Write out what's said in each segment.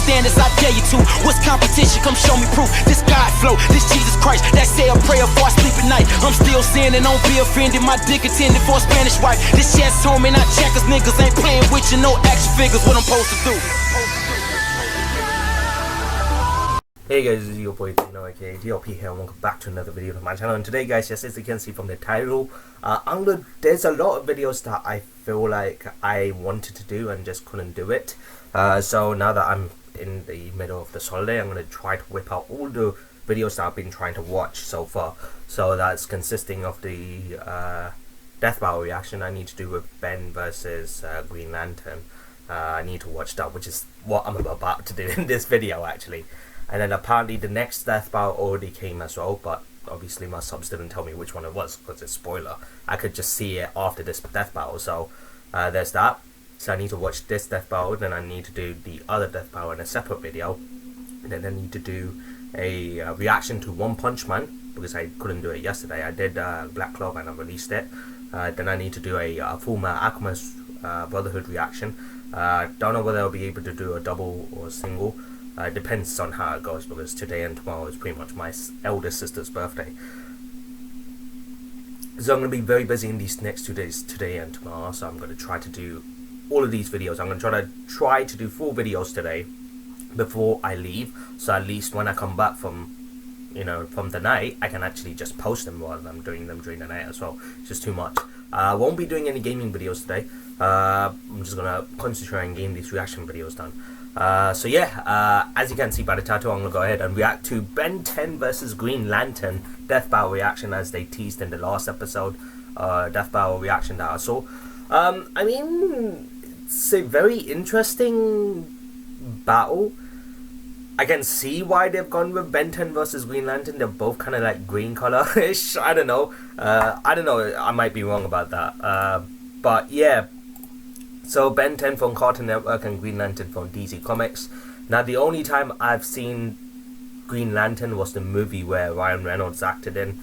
standards, I dare you to. What's competition? Come show me proof. This God flow, this Jesus Christ, that say a prayer before I sleep at night. I'm still sinning, don't be offended. My dick intended for a Spanish wife. This chest home and I checkers, niggas ain't playing with you, no action figures. What I'm supposed to do? Hey guys, this is your boy fkkbnnnk DLP here and welcome back to another video on my channel. And today guys, just as you can see from the title, there's a lot of videos that I feel like I wanted to do and just couldn't do it. So now that I'm in the middle of this holiday, I'm going to try to whip out all the videos that I've been trying to watch so far. So that's consisting of the Death Battle reaction I need to do with Ben versus Green Lantern. I need to watch that, which is what I'm about to do in this video actually. And then apparently the next Death Battle already came as well, but obviously my subs didn't tell me which one it was because it's spoiler. I could just see it after this Death Battle, so there's that. So I need to watch this Death Battle, then I need to do the other Death Battle in a separate video. And then I need to do a reaction to One Punch Man, because I couldn't do it yesterday. I did Black Clover and I released it. Then I need to do a Full Metal Alchemist Brotherhood reaction. Don't know whether I'll be able to do a double or a single. It depends on how it goes, because today and tomorrow is pretty much my eldest sister's birthday. So I'm going to be very busy in these next 2 days, today and tomorrow. So I'm going to try to do all of these videos. I'm going to try to do 4 videos today before I leave. So at least when I come back from the night, I can actually just post them rather than doing them during the night as well. It's just too much. I won't be doing any gaming videos today. I'm just going to concentrate on getting these reaction videos done. So yeah, as you can see by the title, I'm going to go ahead and react to Ben 10 versus Green Lantern Death Battle reaction, as they teased in the last episode, Death Battle reaction that I saw. I mean, it's a very interesting battle. I can see why they've gone with Ben 10 versus Green Lantern. They're both kind of like green color-ish. I don't know. I might be wrong about that. But yeah. So Ben 10 from Cartoon Network and Green Lantern from DC Comics. Now the only time I've seen Green Lantern was the movie where Ryan Reynolds acted in,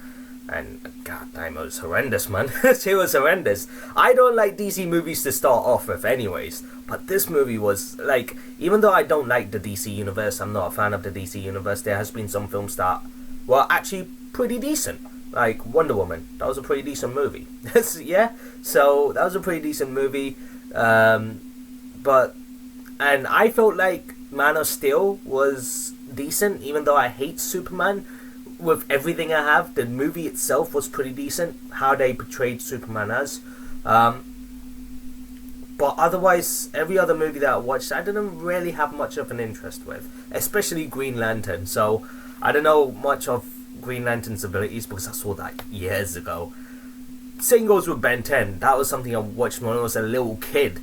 and goddamn, it was horrendous, man. It was horrendous. I don't like DC movies to start off with anyways, but this movie was like, even though I don't like the DC universe, I'm not a fan of the DC universe, there has been some films that were actually pretty decent. Like Wonder Woman, that was a pretty decent movie. Yeah, so that was a pretty decent movie. And I felt like Man of Steel was decent, even though I hate Superman. With everything I have, the movie itself was pretty decent, how they portrayed Superman as. But otherwise, every other movie that I watched, I didn't really have much of an interest with, especially Green Lantern. So I don't know much of Green Lantern's abilities because I saw that years ago. Same goes with Ben 10. That was something I watched when I was a little kid.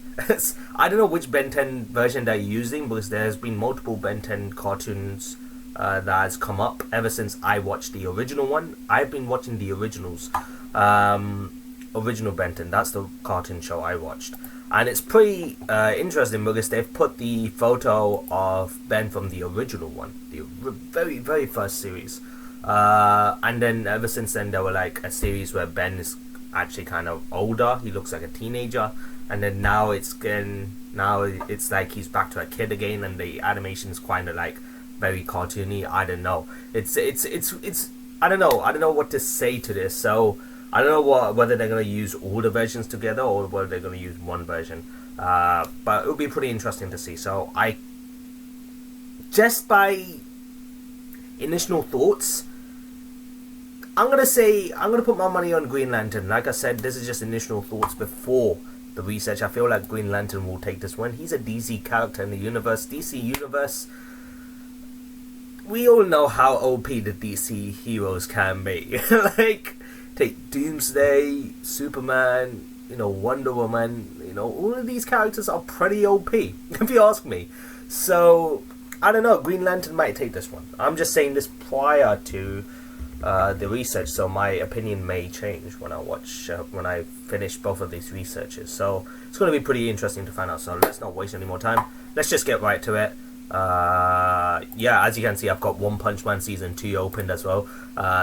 I don't know which Ben 10 version they're using, because there's been multiple Ben 10 cartoons that has come up ever since I watched the original one. I've been watching the originals. Original Ben 10, that's the cartoon show I watched. And it's pretty interesting because they've put the photo of Ben from the original one, the very, very first series. And then ever since then there were like a series where Ben is actually kind of older, he looks like a teenager, and then now it's like he's back to a kid again, and the animation is kind of like very cartoony. I don't know, it's I don't know what to say to this. So I don't know whether they're going to use all the versions together or whether they're going to use one version, but it'll be pretty interesting to see. So just by initial thoughts, I'm gonna put my money on Green Lantern. Like I said, this is just initial thoughts before the research. I feel like Green Lantern will take this one. He's a DC character in the universe. DC universe, we all know how OP the DC heroes can be. Like, take Doomsday, Superman, Wonder Woman, all of these characters are pretty OP, if you ask me. So, I don't know, Green Lantern might take this one. I'm just saying this prior to the research, so my opinion may change when I finish both of these researches. So it's going to be pretty interesting to find out. So let's not waste any more time. Let's just get right to it. Yeah, as you can see, I've got One Punch Man Season 2 opened as well.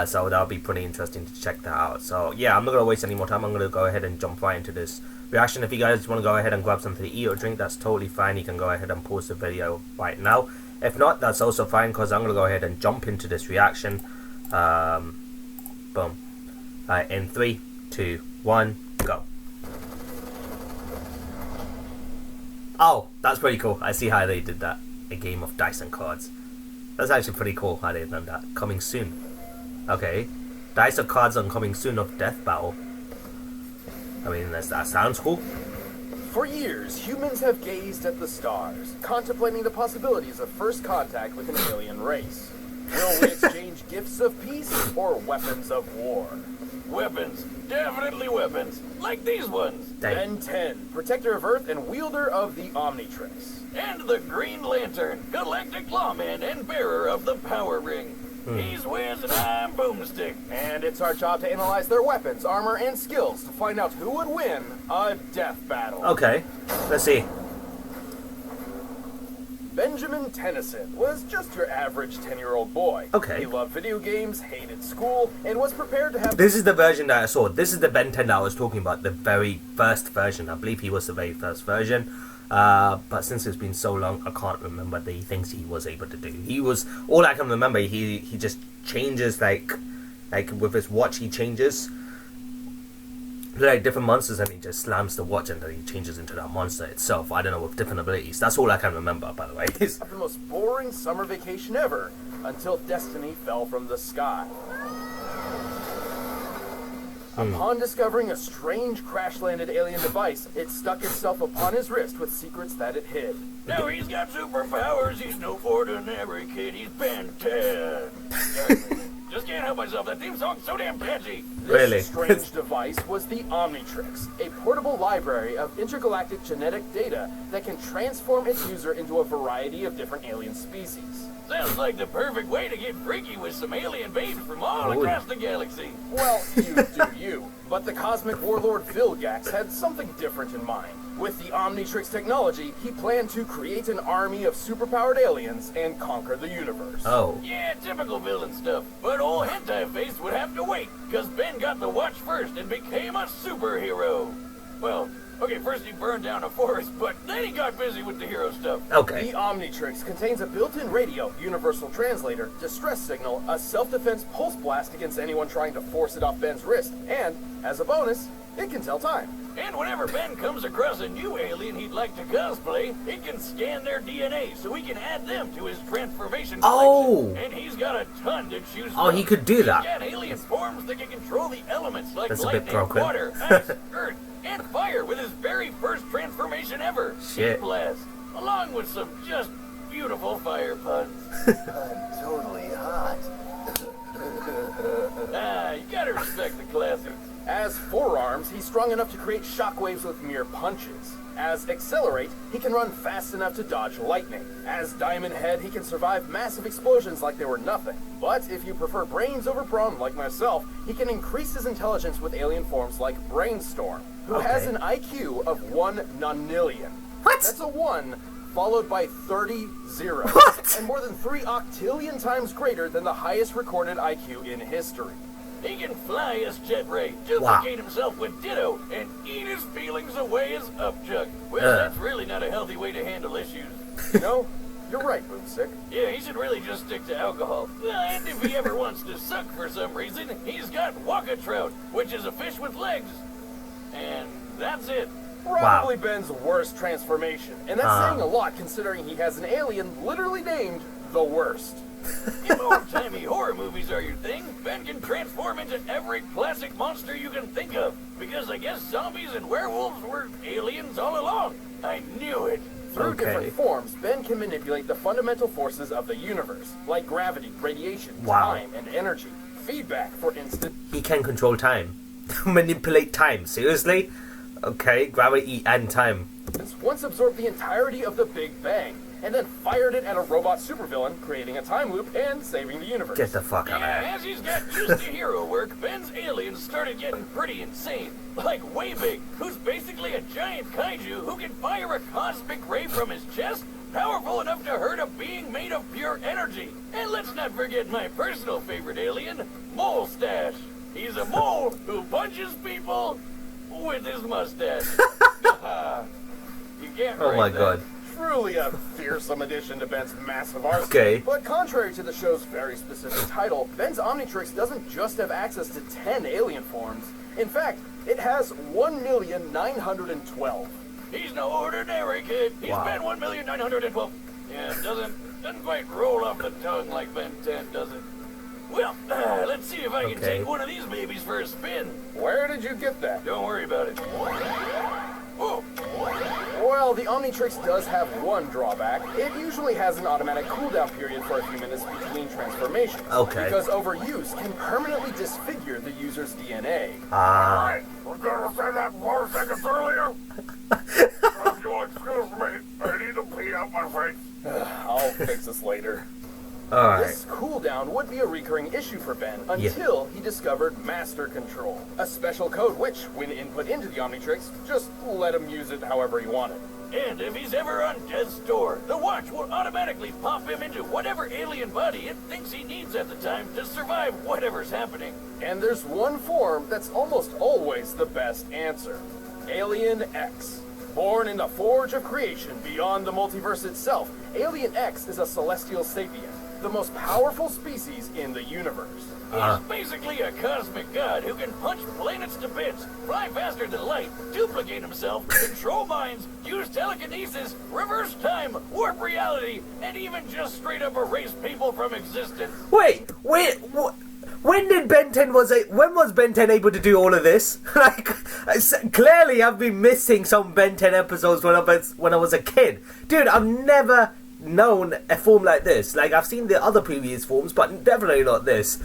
So that'll be pretty interesting to check that out. So yeah, I'm not going to waste any more time. I'm going to go ahead and jump right into this reaction. If you guys want to go ahead and grab something to eat or drink, that's totally fine. You can go ahead and pause the video right now. If not, that's also fine, because I'm going to go ahead and jump into this reaction. Boom. In 3, 2, 1, go. Oh, that's pretty cool. I see how they did that. A game of dice and cards. That's actually pretty cool how they've done that. Coming soon. Okay. Dice or cards on coming soon of Death Battle. I mean, that sounds cool. For years, humans have gazed at the stars, contemplating the possibilities of first contact with an alien race. Will we exchange gifts of peace or weapons of war? Weapons. Definitely weapons. Like these ones. Ben 10, protector of Earth and wielder of the Omnitrix. And the Green Lantern, galactic lawman and bearer of the Power Ring. He's Wiz and I'm Boomstick. And it's our job to analyze their weapons, armor, and skills to find out who would win a death battle. Okay, let's see. Benjamin Tennyson was just your average 10-year-old boy. Okay. He loved video games, hated school, and was prepared to have... This is the version that I saw. This is the Ben 10 that I was talking about. The very first version. I believe he was the very first version. But since it's been so long, I can't remember the things he was able to do. He was... All I can remember, he just changes, like with his watch, he changes... like different monsters, and he just slams the watch and then he changes into that monster itself. I don't know, with different abilities. That's all I can remember, by the way. The most boring summer vacation ever until destiny fell from the sky. Upon discovering a strange crash-landed alien device, it stuck itself upon his wrist with secrets that it hid. Now he's got superpowers, he's no ordinary kid, he's Ben 10. Just can't help myself, that theme song's so damn catchy. Really? This strange device was the Omnitrix, a portable library of intergalactic genetic data that can transform its user into a variety of different alien species. Sounds like the perfect way to get freaky with some alien babes from all across the galaxy. Well, you do you. But the cosmic warlord Vilgax had something different in mind. With the Omnitrix technology, he planned to create an army of superpowered aliens and conquer the universe. Oh. Yeah, typical villain stuff. But old Hentai Face would have to wait, because Ben got the watch first and became a superhero. Well, okay, first he burned down a forest, but then he got busy with the hero stuff. Okay. The Omnitrix contains a built-in radio, universal translator, distress signal, a self-defense pulse blast against anyone trying to force it off Ben's wrist, and, as a bonus, it can tell time. And whenever Ben comes across a new alien he'd like to cosplay, he can scan their DNA so he can add them to his transformation Oh! collection. And he's got a ton to choose from. Oh, he could do that. He's got alien forms that can control the elements like That's a bit lightning, broken. water, ice, earth, and fire with his very first transformation ever, Shit. Heat Blast, along with some just beautiful fire puns. I'm totally hot. You gotta respect the classics. As Forearms, he's strong enough to create shockwaves with mere punches. As Accelerate, he can run fast enough to dodge lightning. As Diamond Head, he can survive massive explosions like they were nothing. But if you prefer brains over brawn like myself, he can increase his intelligence with alien forms like Brainstorm, who has an IQ of 1 nonillion. What? That's a 1 followed by 30 zeros. What? And more than 3 octillion times greater than the highest recorded IQ in history. He can fly as Jet Ray, duplicate himself with Ditto, and eat his feelings away as Upchuck. Well, that's really not a healthy way to handle issues. You know, you're right, Boomstick. Yeah, he should really just stick to alcohol. And if he ever wants to suck for some reason, he's got Waka Trout, which is a fish with legs. And that's it. Probably Ben's worst transformation. And that's saying a lot considering he has an alien literally named the Worst. If old-timey horror movies are your thing, Ben can transform into every classic monster you can think of. Because I guess zombies and werewolves were aliens all along. I knew it. Through different forms, Ben can manipulate the fundamental forces of the universe, like gravity, radiation, time, and energy. Feedback, for instance. He can control time. Manipulate time. Seriously? Okay, gravity and time. Once absorbed the entirety of the Big Bang, and then fired it at a robot supervillain, creating a time loop and saving the universe. Get the fuck out of here. As he's got used to hero work, Ben's aliens started getting pretty insane. Like Waybig, who's basically a giant kaiju who can fire a cosmic ray from his chest, powerful enough to hurt a being made of pure energy. And let's not forget my personal favorite alien, Mole Stash. He's a mole who punches people with his mustache. You can't Oh write my that. god. Truly a fearsome addition to Ben's massive arsenal. Okay. But contrary to the show's very specific title, Ben's Omnitrix doesn't just have access to 10 alien forms. In fact, it has 1,912. He's no ordinary kid. He's Wow. been 1,912. Yeah, doesn't quite roll off the tongue like Ben 10, does it? Well, let's see if I can Okay. take one of these babies for a spin. Where did you get that? Don't worry about it. Whoa. Well, the Omnitrix does have one drawback. It usually has an automatic cooldown period for a few minutes between transformations. Okay. Because overuse can permanently disfigure the user's DNA. Ah. We're gonna say that 4 seconds earlier? If you'll excuse me, I need to pee out my face. I'll fix this later. Alright. This cooldown would be a recurring issue for Ben until he discovered Master Control, a special code which, when input into the Omnitrix, just let him use it however he wanted. And if he's ever on death's door, the watch will automatically pop him into whatever alien body it thinks he needs at the time to survive whatever's happening. And there's one form that's almost always the best answer. Alien X. Born in the forge of creation beyond the multiverse itself, Alien X is a celestial sapient, the most powerful species in the universe. He's basically a cosmic god who can punch planets to bits, fly faster than light, duplicate himself, control minds, use telekinesis, reverse time, warp reality, and even just straight up erase people from existence. Wait, when did Ben 10 when was Ben 10 able to do all of this? Like, clearly I've been missing some Ben 10 episodes when I was a kid. Dude, I've never known a form like this. Like, I've seen the other previous forms, but definitely not this.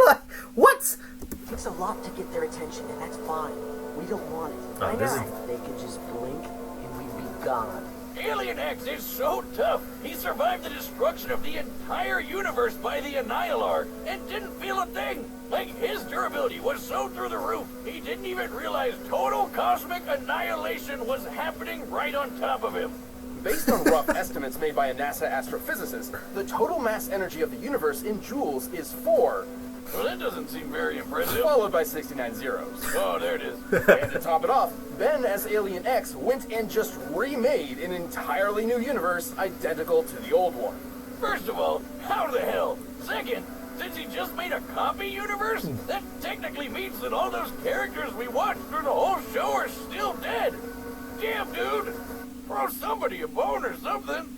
Like, what? It takes a lot to get their attention, and that's fine. We don't want it. Oh, this is- They could just blink, and we'd be gone. Alien X is so tough, he survived the destruction of the entire universe by the Annihilar and didn't feel a thing. Like, his durability was so through the roof, he didn't even realize total cosmic annihilation was happening right on top of him. Based on rough estimates made by a NASA astrophysicist, the total mass energy of the universe in joules is 4, Well, that doesn't seem very impressive. followed by 69 zeros. Oh, there it is. And to top it off, Ben as Alien X went and just remade an entirely new universe identical to the old one. First of all, how the hell? Second, since he just made a copy universe, that technically means that all those characters we watched through the whole show are still dead. Damn, dude. Throw somebody a bone or something.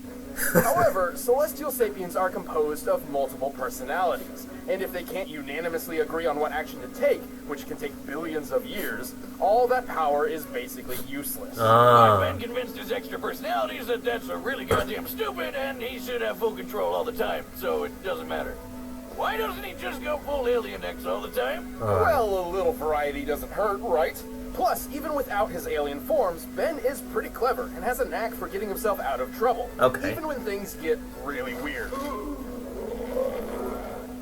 However, celestial sapiens are composed of multiple personalities, and if they can't unanimously agree on what action to take, which can take billions of years, all that power is basically useless. But Ben convinced his extra personalities that that's a really goddamn stupid and he should have full control all the time, so it doesn't matter. Why doesn't he just go full Alien X all the time? Well, a little variety doesn't hurt, right? Plus, even without his alien forms, Ben is pretty clever and has a knack for getting himself out of trouble. Okay. Even when things get really weird.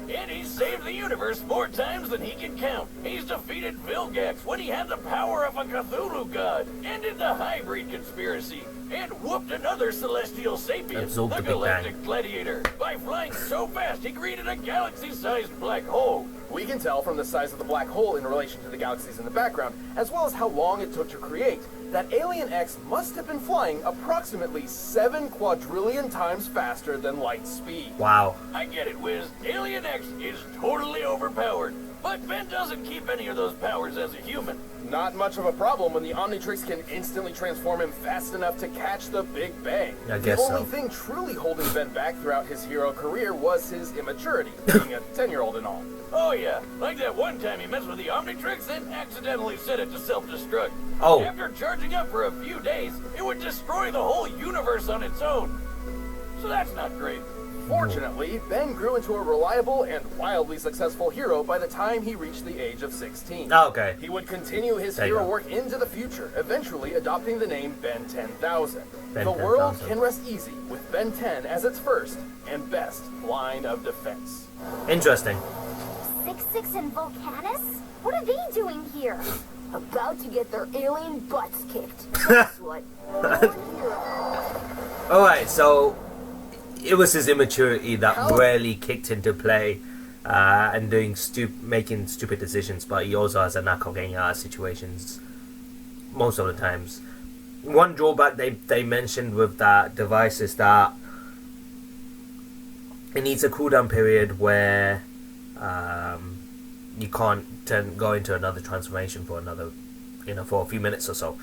And he's saved the universe more times than he can count. He's defeated Vilgax when he had the power of a Cthulhu god, ended the hybrid conspiracy, and whooped another celestial sapient, Absorbed the the Big galactic Bang. gladiator, by flying so fast he created a galaxy-sized black hole. We can tell from the size of the black hole in relation to the galaxies in the background, as well as how long it took to create, that Alien X must have been flying approximately 7 quadrillion times faster than light speed. Wow. I get it, Wiz. Alien X is totally overpowered, but Ben doesn't keep any of those powers as a human. Not much of a problem when the Omnitrix can instantly transform him fast enough to catch the Big Bang. I guess the only so. thing truly holding Ben back throughout his hero career was his immaturity, being a 10-year-old and all. Oh yeah, like that one time he messed with the Omnitrix and accidentally set it to self-destruct. Oh. After charging up for a few days, it would destroy the whole universe on its own. So that's not great. Fortunately, Ben grew into a reliable and wildly successful hero by the time he reached the age of 16. Okay. He would continue his There you hero go. work into the future, eventually adopting the name Ben 10,000. Ben The world 10,000. can rest easy with Ben 10 as its first and best line of defense. Interesting. 66 and Volcanus? What are they doing here? About to get their alien butts kicked. That's what. Alright, so it was his immaturity that How- really kicked into play and making stupid decisions, but he also has a knack of getting out of situations most of the times. One drawback they mentioned with that device is that it needs a cooldown period where you can't go into another transformation for another, for a few minutes or so.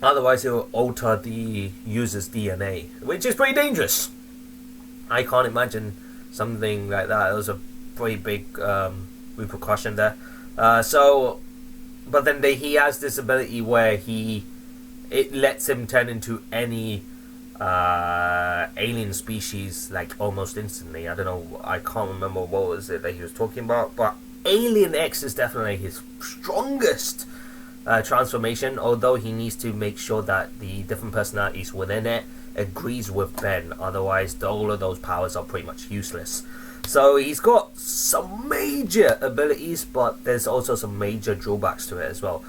Otherwise, it will alter the user's DNA, which is pretty dangerous. I can't imagine something like that. It was a pretty big repercussion there. But then he has this ability where it lets him turn into any alien species like almost instantly. I don't know. I can't remember what was it that he was talking about, but Alien X is definitely his strongest transformation. Although he needs to make sure that the different personalities within it agrees with Ben, otherwise all of those powers are pretty much useless. So he's got some major abilities, but there's also some major drawbacks to it as well.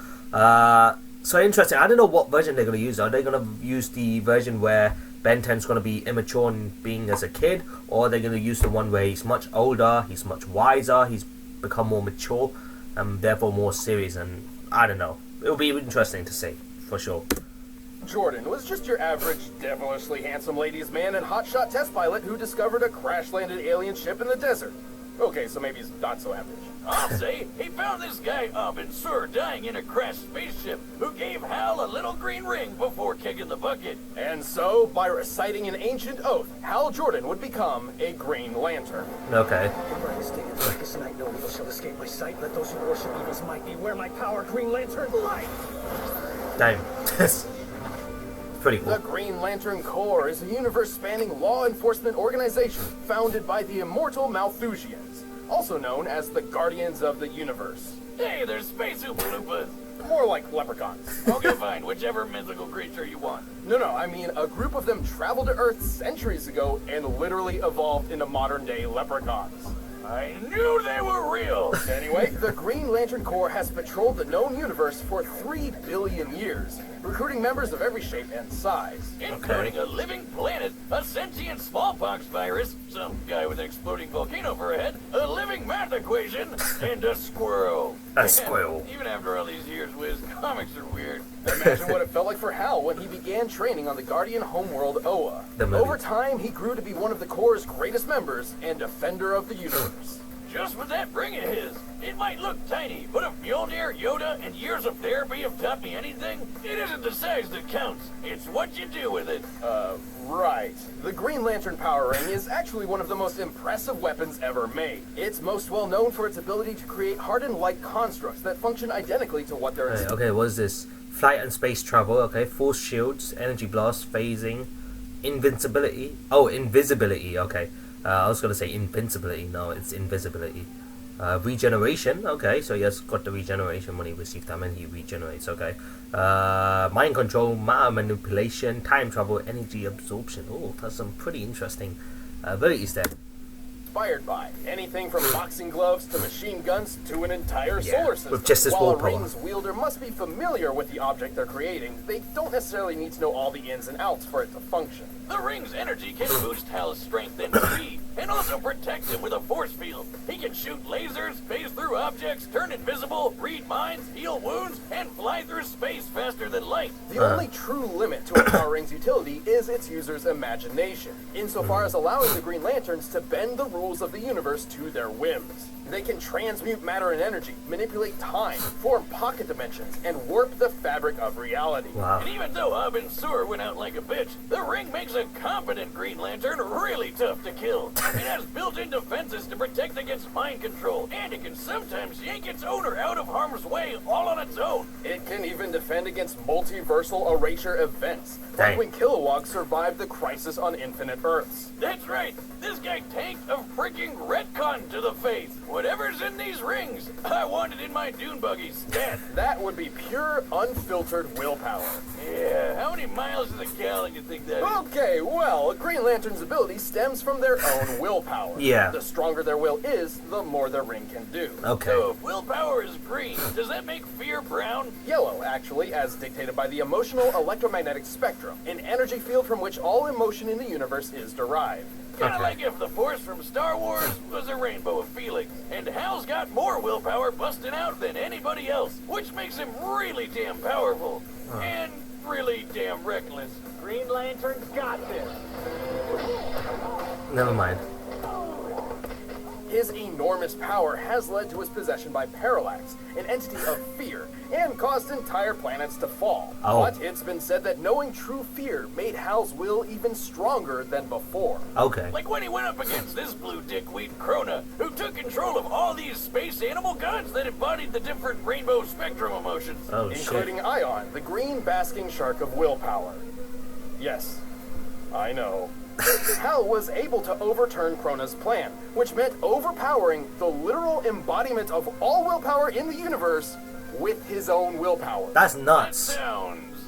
So interesting. I don't know what version they're going to use. Are they going to use the version where Ben 10's going to be immature and being as a kid, or are they going to use the one where he's much older, he's much wiser, he's become more mature, and therefore more serious? And I don't know. It'll be interesting to see, for sure. Jordan was just your average, devilishly handsome ladies' man and hotshot test pilot who discovered a crash-landed alien ship in the desert. Okay, so maybe he's not so average. I'll say he found this guy Abin Sur dying in a crashed spaceship who gave Hal a little green ring before kicking the bucket. And so, by reciting an ancient oath, Hal Jordan would become a Green Lantern. Okay. Darkest night, no evil shall escape my sight. Let those who worship evil's might beware my power, Green Lantern light. Damn. Pretty cool. The Green Lantern Corps is a universe-spanning law enforcement organization founded by the immortal Malthusians, also known as the Guardians of the Universe. Hey, there's Space Oompa Loompas. More like leprechauns. Okay, fine, whichever mythical creature you want. No, I mean a group of them traveled to Earth centuries ago and literally evolved into modern-day leprechauns. I knew they were real! Anyway, the Green Lantern Corps has patrolled the known universe for 3 billion years, recruiting members of every shape and size. Including a living planet, a sentient smallpox virus, some guy with an exploding volcano for a head, a living math equation, and a squirrel. A squirrel. Even after all these years, Wiz, comics are weird. Imagine what it felt like for Hal when he began training on the Guardian homeworld Oa. Over time, he grew to be one of the Corps' greatest members and defender of the universe. Just with that ring of his, it might look tiny, but if Mjolnir, Yoda, and years of therapy have taught me anything, it isn't the size that counts, it's what you do with it. Right. The Green Lantern Power Ring is actually one of the most impressive weapons ever made. It's most well known for its ability to create hardened light constructs that function identically to what they're Okay, what is this? Flight and space travel, okay. Force shields, energy blast, phasing, invincibility. Oh, invisibility, okay. I was going to say invincibility. No, it's invisibility. Regeneration. Okay, so he has got the regeneration when he receives damage. He regenerates. Okay. Mind control, matter manipulation, time travel, energy absorption. Oh, that's some pretty interesting abilities there. Inspired by anything from boxing gloves to machine guns to an entire solar system. With just this While a willpower. ring's wielder must be familiar with the object they're creating, they don't necessarily need to know all the ins and outs for it to function. The ring's energy can boost Hal's strength and speed, and also protect him with a force field. He can shoot lasers, phase through objects, turn invisible, read minds, heal wounds, and fly through space faster than light. The only true limit to a Power Ring's utility is its user's imagination, insofar as allowing the Green Lanterns to bend the rules of the universe to their whims. They can transmute matter and energy, manipulate time, form pocket dimensions, and warp the fabric of reality. Wow. And even though Abin Sur went out like a bitch, the ring makes a competent Green Lantern really tough to kill. It has built-in defenses to protect against mind control, and it can sometimes yank its owner out of harm's way all on its own. It can even defend against multiversal erasure events, Dang. like when Kilowog survived the Crisis on Infinite Earths. That's right, this guy tanked a freaking retcon to the face. Whatever's in these rings, I want it in my dune buggy stat. That would be pure, unfiltered willpower. Yeah, how many miles to the gallon you think that is? Okay, well, Green Lantern's ability stems from their own willpower. Yeah. The stronger their will is, the more their ring can do. Okay. So if willpower is green, does that make fear brown? Yellow, actually, as dictated by the emotional electromagnetic spectrum, an energy field from which all emotion in the universe is derived. Kinda Okay. like if the Force from Star Wars was a rainbow of feelings, and Hal's got more willpower busting out than anybody else, which makes him really damn powerful. And really damn reckless. Green Lantern's got this. Never mind. His enormous power has led to his possession by Parallax, an entity of fear, and caused entire planets to fall. Oh. But it's been said that knowing true fear made Hal's will even stronger than before. Okay. Like when he went up against this blue dickweed Krona, who took control of all these space animal gods that embodied the different rainbow spectrum emotions. Oh shit. Including Ion, the green basking shark of willpower. Yes, I know. Hal was able to overturn Krona's plan, which meant overpowering the literal embodiment of all willpower in the universe with his own willpower. That's That nuts. sounds,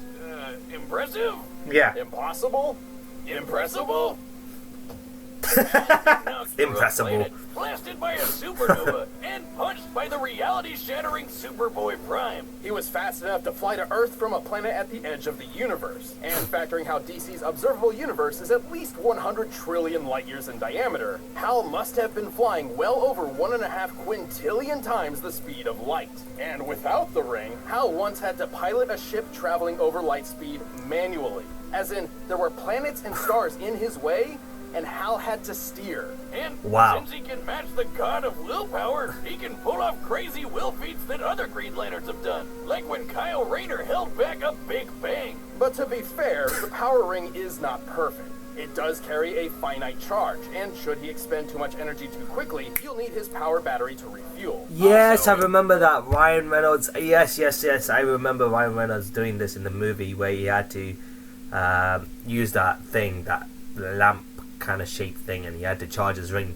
impressive? Yeah. Impossible? Impressible? Knocked through a Impressible. planet, blasted by a supernova, and punched by the reality-shattering Superboy Prime. He was fast enough to fly to Earth from a planet at the edge of the universe. And factoring how DC's observable universe is at least 100 trillion light years in diameter, Hal must have been flying well over 1.5 quintillion times the speed of light. And without the ring, Hal once had to pilot a ship traveling over light speed manually. As in, there were planets and stars in his way, and Hal had to steer. And Wow. since he can match the god of willpower, he can pull off crazy will feats that other Green Lanterns have done. Like when Kyle Rayner held back a Big Bang. But to be fair, the power ring is not perfect. It does carry a finite charge, and should he expend too much energy too quickly, you'll need his power battery to refuel. Yes, I Also, remember that. Ryan Reynolds. Yes. I remember Ryan Reynolds doing this in the movie where he had to use that thing, that lamp kind of shaped thing, and he had to charge his ring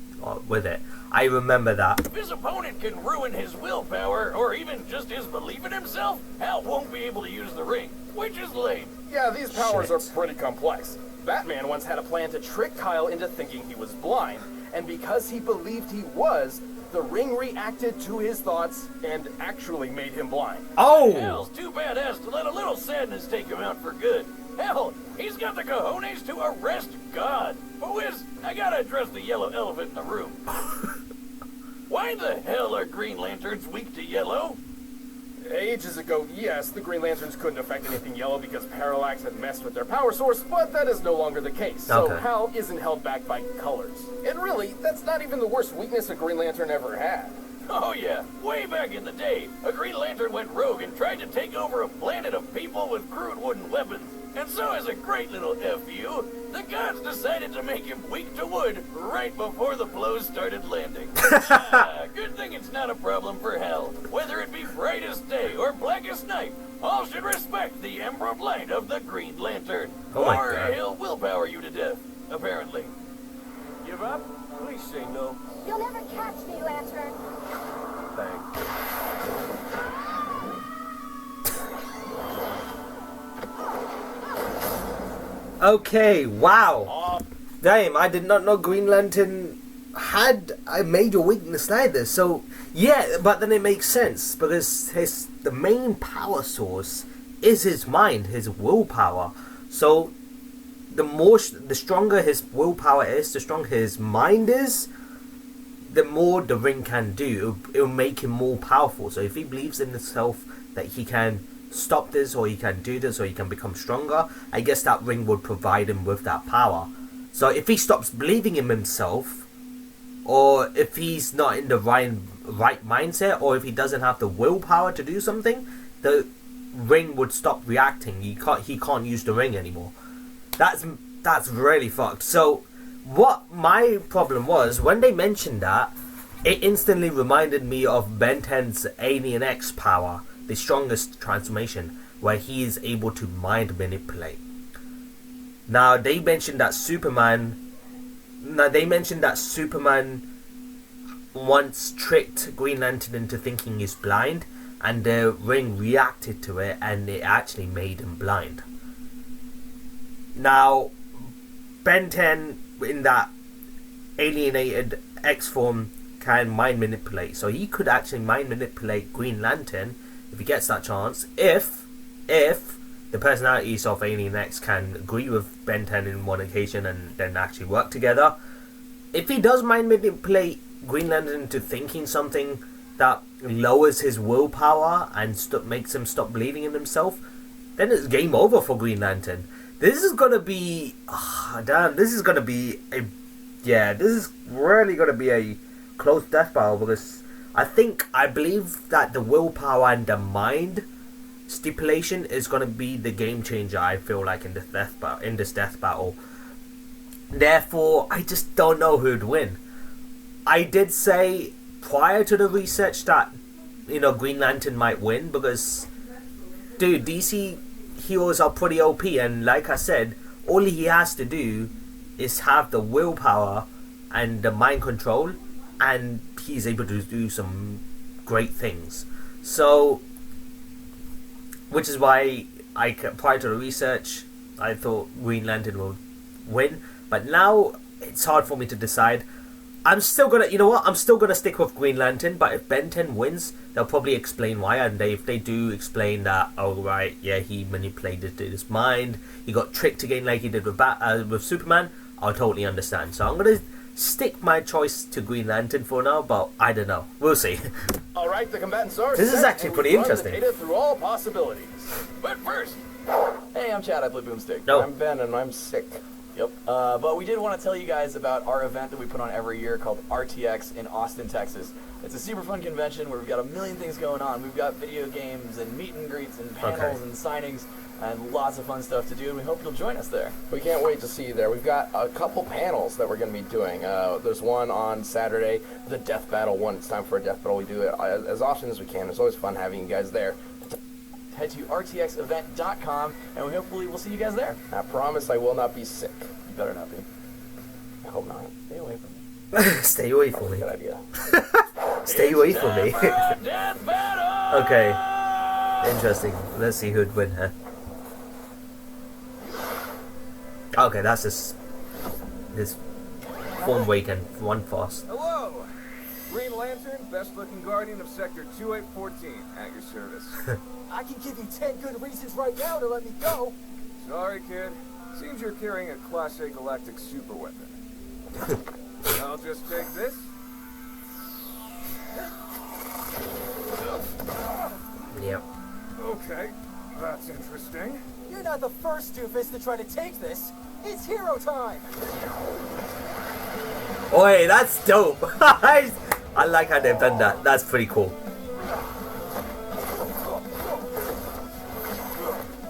with it. I remember that. If his opponent can ruin his willpower, or even just his belief in himself, Hal won't be able to use the ring, which is lame. Yeah, these powers Shit. are pretty complex. Batman once had a plan to trick Kyle into thinking he was blind, and because he believed he was, the ring reacted to his thoughts and actually made him blind. Oh! Hal's too badass to let a little sadness take him out for good. Hell, he's got the cojones to arrest God. But Wiz, I gotta address the yellow elephant in the room. Why the hell are Green Lanterns weak to yellow? Ages ago, yes, the Green Lanterns couldn't affect anything yellow because Parallax had messed with their power source, but that is no longer the case. So Okay. Hal isn't held back by colors. And really, that's not even the worst weakness a Green Lantern ever had. Oh yeah, way back in the day, a Green Lantern went rogue and tried to take over a planet of people with crude wooden weapons. And so as a great little FU, the gods decided to make him weak to wood right before the blows started landing. Good thing it's not a problem for Hal. Whether it be brightest day or blackest night, all should respect the emerald light of the Green Lantern. Oh my or God. he'll willpower you to death, apparently. Give up? Please say no. You'll never catch me, Lantern. Thanks. Okay, wow. Damn, I did not know Green Lantern had a major weakness like this. So, yeah, but then it makes sense because the main power source is his mind, his willpower. So, the stronger his willpower is, the stronger his mind is, the more the ring can do. It'll make him more powerful. So, if he believes in himself that he can stop this, or he can do this, or he can become stronger, I guess that ring would provide him with that power. So if he stops believing in himself, or if he's not in the right mindset, or if he doesn't have the willpower to do something, the ring would stop reacting. He can't use the ring anymore. That's really fucked. So what my problem was, when they mentioned that, it instantly reminded me of Ben 10's Alien X power, the strongest transformation, where he is able to mind manipulate. Now they mentioned that Superman once tricked Green Lantern into thinking he's blind, and the ring reacted to it, and it actually made him blind. Now Ben 10 in that alienated X form can mind manipulate. So he could actually mind manipulate Green Lantern if he gets that chance. If the personalities of Alien X can agree with Ben 10 in one occasion and then actually work together. If he does mind manipulate Green Lantern into thinking something that lowers his willpower and makes him stop believing in himself, then it's game over for Green Lantern. This is gonna be... this is gonna be a... Yeah, this is really gonna be a close death battle, because I believe that the willpower and the mind stipulation is gonna be the game changer, I feel like, in this death battle. Therefore, I just don't know who'd win. I did say prior to the research that, you know, Green Lantern might win, because, dude, DC heroes are pretty OP, and like I said, all he has to do is have the willpower and the mind control, and he's able to do some great things. So, which is why prior to the research, I thought Green Lantern will win, but now it's hard for me to decide. I'm still gonna, you know what? I'm still gonna stick with Green Lantern. But if Ben 10 wins, they'll probably explain why. And if they do explain that, oh right, yeah, he manipulated his mind, he got tricked again like he did with Superman, I'll totally understand. So I'm gonna stick my choice to Green Lantern for now. But I don't know. We'll see. All right, the combatants are This is set, actually and pretty we've run interesting. the data through all possibilities. But first, Hey, I'm Chad, I play Boomstick. No. I'm Ben, and I'm sick. Yep. But we did want to tell you guys about our event that we put on every year called RTX in Austin, Texas. It's a super fun convention where we've got a million things going on. We've got video games and meet and greets and panels and signings and lots of fun stuff to do, and we hope you'll join us there. We can't wait to see you there. We've got a couple panels that we're going to be doing. There's one on Saturday, the death battle one. It's time for a death battle. We do it as often as we can. It's always fun having you guys there. Head to rtxevent.com, and we hopefully will see you guys there. I promise I will not be sick. You better not be. I hope not. Stay away from me. Stay away from me. Good idea. Stay away from me. Death battle! Okay. Interesting. Let's see who'd win, huh? Okay, that's this form weekend, one fast. Hello! Green Lantern, best-looking guardian of Sector 2814, at your service. I can give you 10 good reasons right now to let me go. Sorry, kid. Seems you're carrying a Class A galactic superweapon. I'll just take this. Yep. Okay, that's interesting. You're not the first doofus to try to take this. It's hero time. Oi, that's dope. I like how they've done that. That's pretty cool.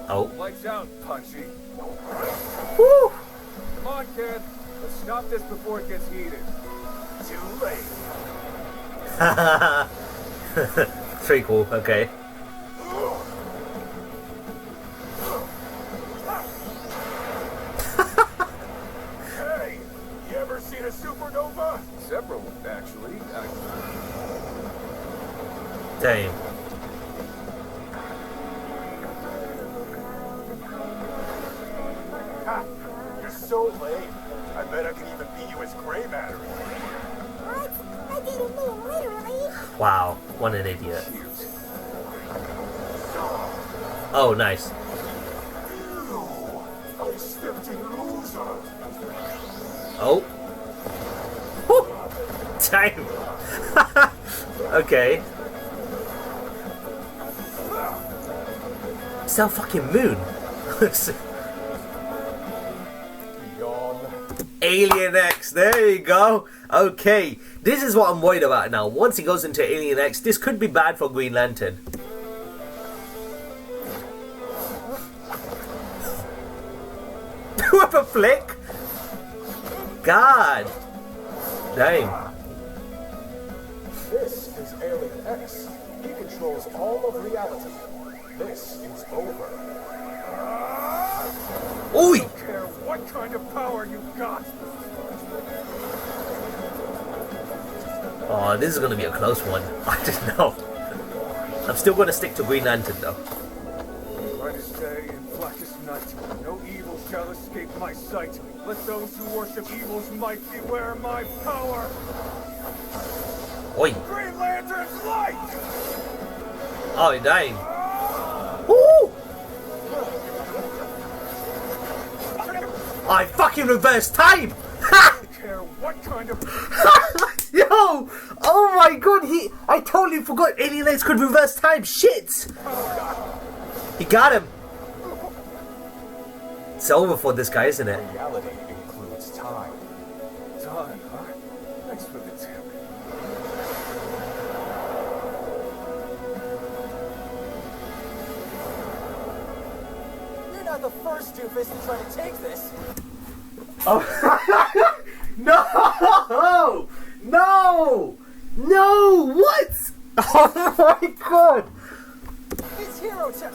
Oh. Lights out, Punchy. Woo! Come on, kid. Let's stop this before it gets heated. Too late. Pretty cool. Okay. Hey, you ever seen a supernova? Several, actually. Damn. Ha! You're so late. I bet I can even beat you as gray matter. What? I didn't mean literally. Wow. What an idiot. Oh, nice. I stepped in loser. Oh. Woo! Damn. Okay. It's that fucking moon. Alien X, there you go. Okay, this is what I'm worried about now. Once he goes into Alien X, this could be bad for Green Lantern. With a flick? God. Dang. This is Alien X. He controls all of reality. This is over. Oi! I don't care what kind of power you got. Oh, this is gonna be a close one. I don't know. I'm still gonna stick to Green Lantern though. Brightest day and blackest night, no evil shall escape my sight. Let those who worship evil's might beware my power. Oi. Green Lantern's light! Oh, dang. Woo! I fucking reversed time! I don't care what kind of... Yo! Oh my god, I totally forgot alien legs could reverse time. Shit! He got him. It's over for this guy, isn't it? Reality includes time. Time, huh? Thanks for the tip. You're not the first doofus to try to take this. Oh. No! No! No! What? Oh my god! It's hero time.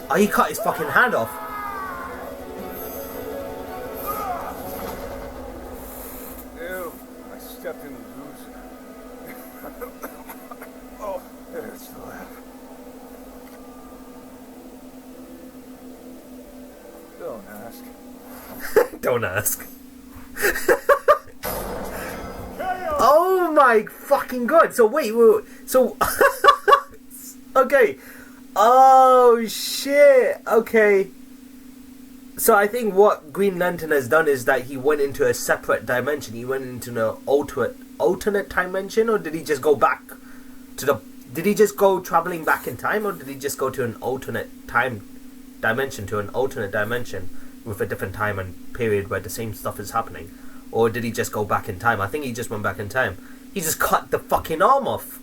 Oh, he cut his fucking hand off. Ew, I stepped in the loser. Oh, it hurts to laugh. Don't ask. Don't ask. Oh my fucking god! So wait, so okay. Oh shit. Okay. So I think what Green Lantern has done is that he went into a separate dimension. He went into an alternate dimension, or did he just go back to the? Did he just go traveling back in time, or did he just go to an alternate dimension with a different time and period where the same stuff is happening? Or did he just go back in time? I think he just went back in time. He just cut the fucking arm off.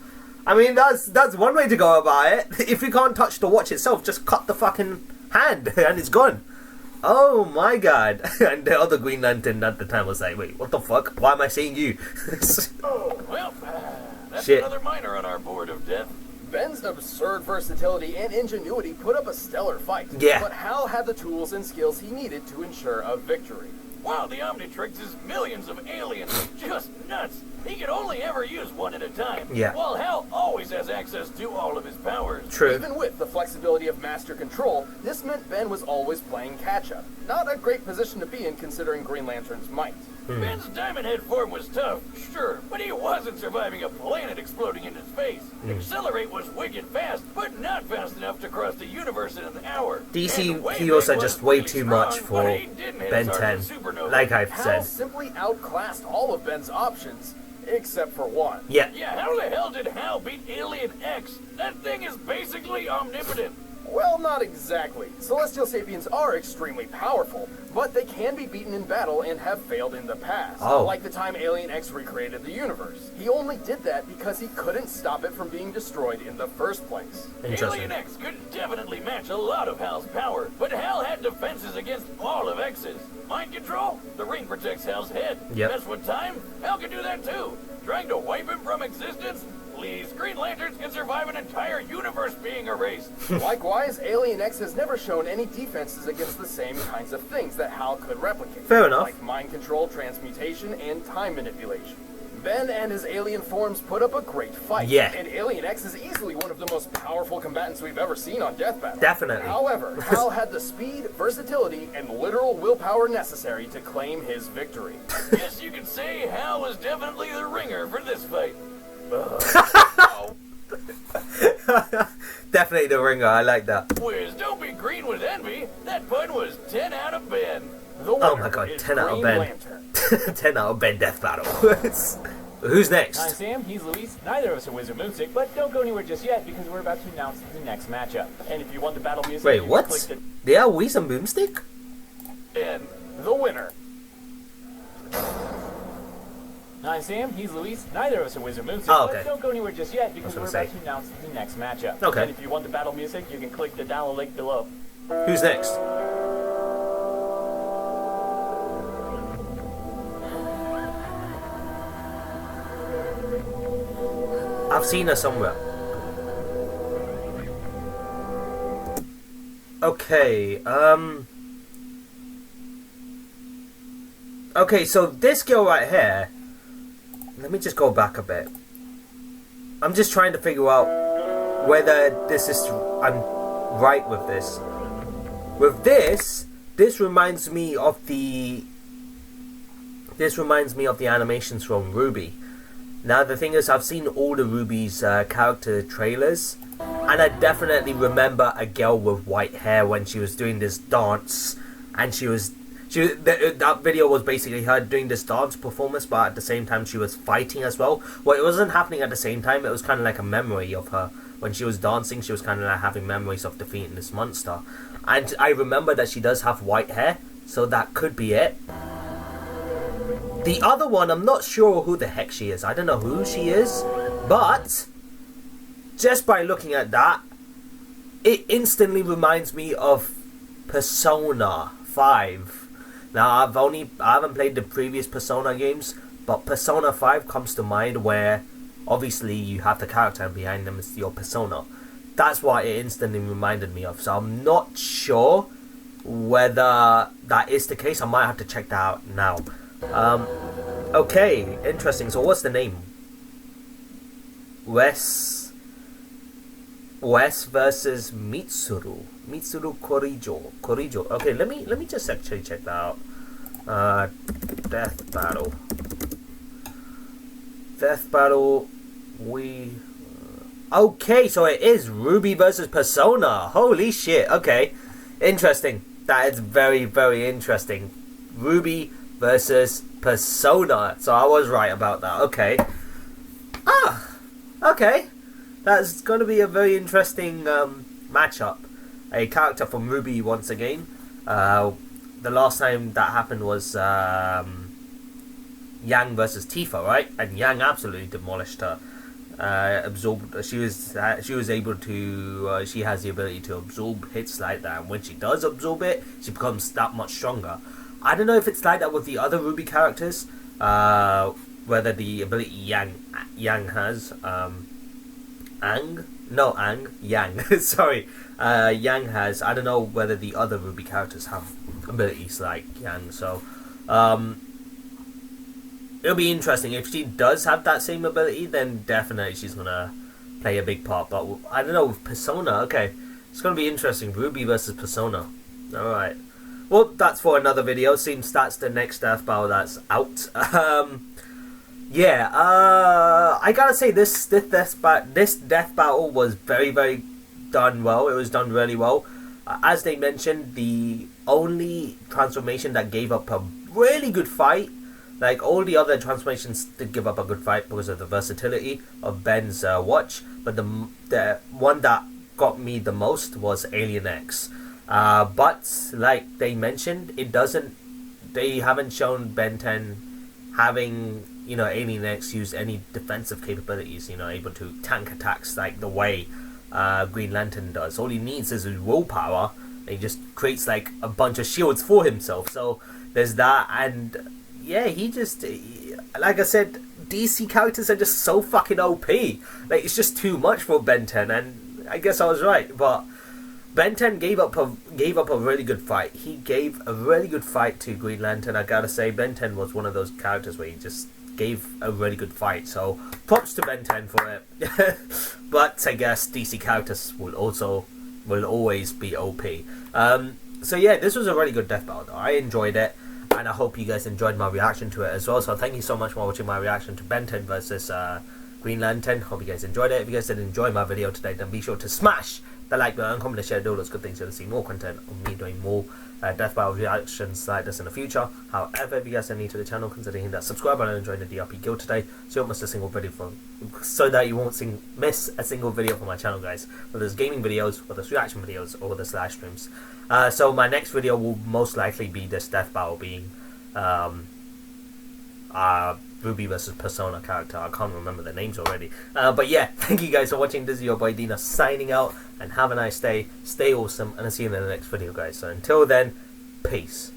I mean, that's one way to go about it. If you can't touch the watch itself, just cut the fucking hand and it's gone. Oh my god. And the other Green Lantern at the time was like, wait, what the fuck? Why am I seeing you? Well, that's Shit. another minor on our board of death. Ben's absurd versatility and ingenuity put up a stellar fight. Yeah. But Hal had the tools and skills he needed to ensure a victory. Wow, the Omnitrix' millions of aliens is just nuts. He can only ever use one at a time. Yeah. While Hal always has access to all of his powers. True. Even with the flexibility of master control, this meant Ben was always playing catch-up. Not a great position to be in considering Green Lantern's might. Ben's Diamond Head form was tough, sure, but he wasn't surviving a planet exploding in his face. Accelerate was wicked fast, but not fast enough to cross the universe in an hour. DC And Wayback heroes are was just way really too strong, much but for he didn't hit Ben his 10. arms with supernova. Like I've Hal said. simply outclassed all of Ben's options, except for one. Yeah. Yeah, how the hell did Hal beat Alien X? That thing is basically omnipotent. Well, not exactly. Celestial Sapiens are extremely powerful, but they can be beaten in battle and have failed in the past. Oh. Like the time Alien X recreated the universe. He only did that because he couldn't stop it from being destroyed in the first place. Interesting. Alien X could definitely match a lot of Hal's power, but Hal had defenses against all of X's. Mind control? The ring protects Hal's head. Yep. Mess with time? Hal can do that too. Trying to wipe him from existence? Please, Green Lanterns can survive an entire universe being erased. Likewise, Alien X has never shown any defenses against the same kinds of things that Hal could replicate. Fair enough. Like mind control, transmutation, and time manipulation. Ben and his alien forms put up a great fight. Yeah. And Alien X is easily one of the most powerful combatants we've ever seen on Death Battle. Definitely. However, Hal had the speed, versatility, and literal willpower necessary to claim his victory. Yes, you could say Hal was definitely the ringer for this fight. Definitely the ringer, I like that. Whiz, don't be green with envy. That pun was 10 out of Ben. The Oh winner my god, is 10 out of Green Ben. Lantern. 10 out of Ben Death Battle. Who's I'm next? Sam, he's Luis. Neither of us are Wizard Moonstick, but don't go anywhere just yet because we're about to announce the next matchup. And if you want the battle music, Wait, you can what? click the... They are we some boomstick? Ben. The winner. I'm Sam, he's Luis. Neither of us are Wizard Moonstick, Oh, okay. but don't go anywhere just yet because I we're was about gonna to announce the next matchup. Okay. And if you want the battle music, you can click the download link below. Who's next? I've seen her somewhere. Okay, okay, so this girl right here, let me just go back a bit. I'm just trying to figure out whether I'm right with this. With this reminds me of the this reminds me of the animations from Ruby. Now the thing is, I've seen all the Ruby's character trailers, and I definitely remember a girl with white hair when she was doing this dance, and that video was basically her doing this dance performance, but at the same time she was fighting as well. Well, it wasn't happening at the same time, it was kind of like a memory of her. When she was dancing, she was kind of like having memories of defeating this monster. And I remember that she does have white hair, so that could be it. The other one, I'm not sure who the heck she is. I don't know who she is, but just by looking at that, it instantly reminds me of Persona 5. Now, I haven't played the previous Persona games, but Persona 5 comes to mind, where obviously you have the character and behind them is your persona. That's what it instantly reminded me of. So I'm not sure whether that is the case. I might have to check that out now. Okay, interesting. So what's the name? Wes versus Mitsuru. Mitsuru Korijo. Okay, let me just actually check that out. Death battle. Okay, so it is Ruby versus Persona. Holy shit. Okay, interesting. That is very, very interesting. Ruby versus Persona. So I was right about that. Okay. Okay. That's going to be a very interesting matchup. A character from Ruby once again. The last time that happened was Yang versus Tifa, right? And Yang absolutely demolished her. She was able to. She has the ability to absorb hits like that, and when she does absorb it, she becomes that much stronger. I don't know if it's like that with the other Ruby characters. Whether the ability Yang has. Yang. Sorry, Yang has. I don't know whether the other Ruby characters have abilities like Yang. So, it'll be interesting. If she does have that same ability, then definitely she's gonna play a big part. But I don't know, with Persona, okay, it's gonna be interesting. Ruby versus Persona. All right. Well, that's for another video. Seems that's the next death battle that's out. Yeah. I gotta say this death battle was very, very done well. It was done really well. As they mentioned, the only transformation that gave up a really good fight. Like, all the other transformations did give up a good fight because of the versatility of Ben's watch. But the one that got me the most was Alien X. But, like they mentioned, they haven't shown Ben 10 having, Alien X use any defensive capabilities, able to tank attacks like the way Green Lantern does. All he needs is his willpower. He just creates, like, a bunch of shields for himself. So, there's that, and yeah, like I said, DC characters are just so fucking OP. Like, it's just too much for Ben 10, and I guess I was right. But Ben 10 gave up a really good fight. He gave a really good fight to Green Lantern. I gotta say, Ben 10 was one of those characters where he just gave a really good fight. So props to Ben 10 for it. But I guess DC characters will always be OP. So yeah, this was a really good death battle though. I enjoyed it. And I hope you guys enjoyed my reaction to it as well. So thank you so much for watching my reaction to Ben 10 versus Green Lantern. Hope you guys enjoyed it. If you guys did enjoy my video today, then be sure to smash the like button, comment and share, do all those good things. You'll see more content of me doing more death battle reactions like this in the future. However, if you guys are new to the channel, consider hitting that subscribe button and join the DRP guild today, so you won't miss a single video that you won't miss a single video from my channel, guys. Whether it's gaming videos, whether it's reaction videos, or whether it's live streams. So my next video will most likely be this death battle, being Ruby versus Persona character. I can't remember the names already. But yeah, thank you guys for watching. This is your boy Dina signing out, and have a nice day. Stay awesome, and I'll see you in the next video, guys. So until then, peace.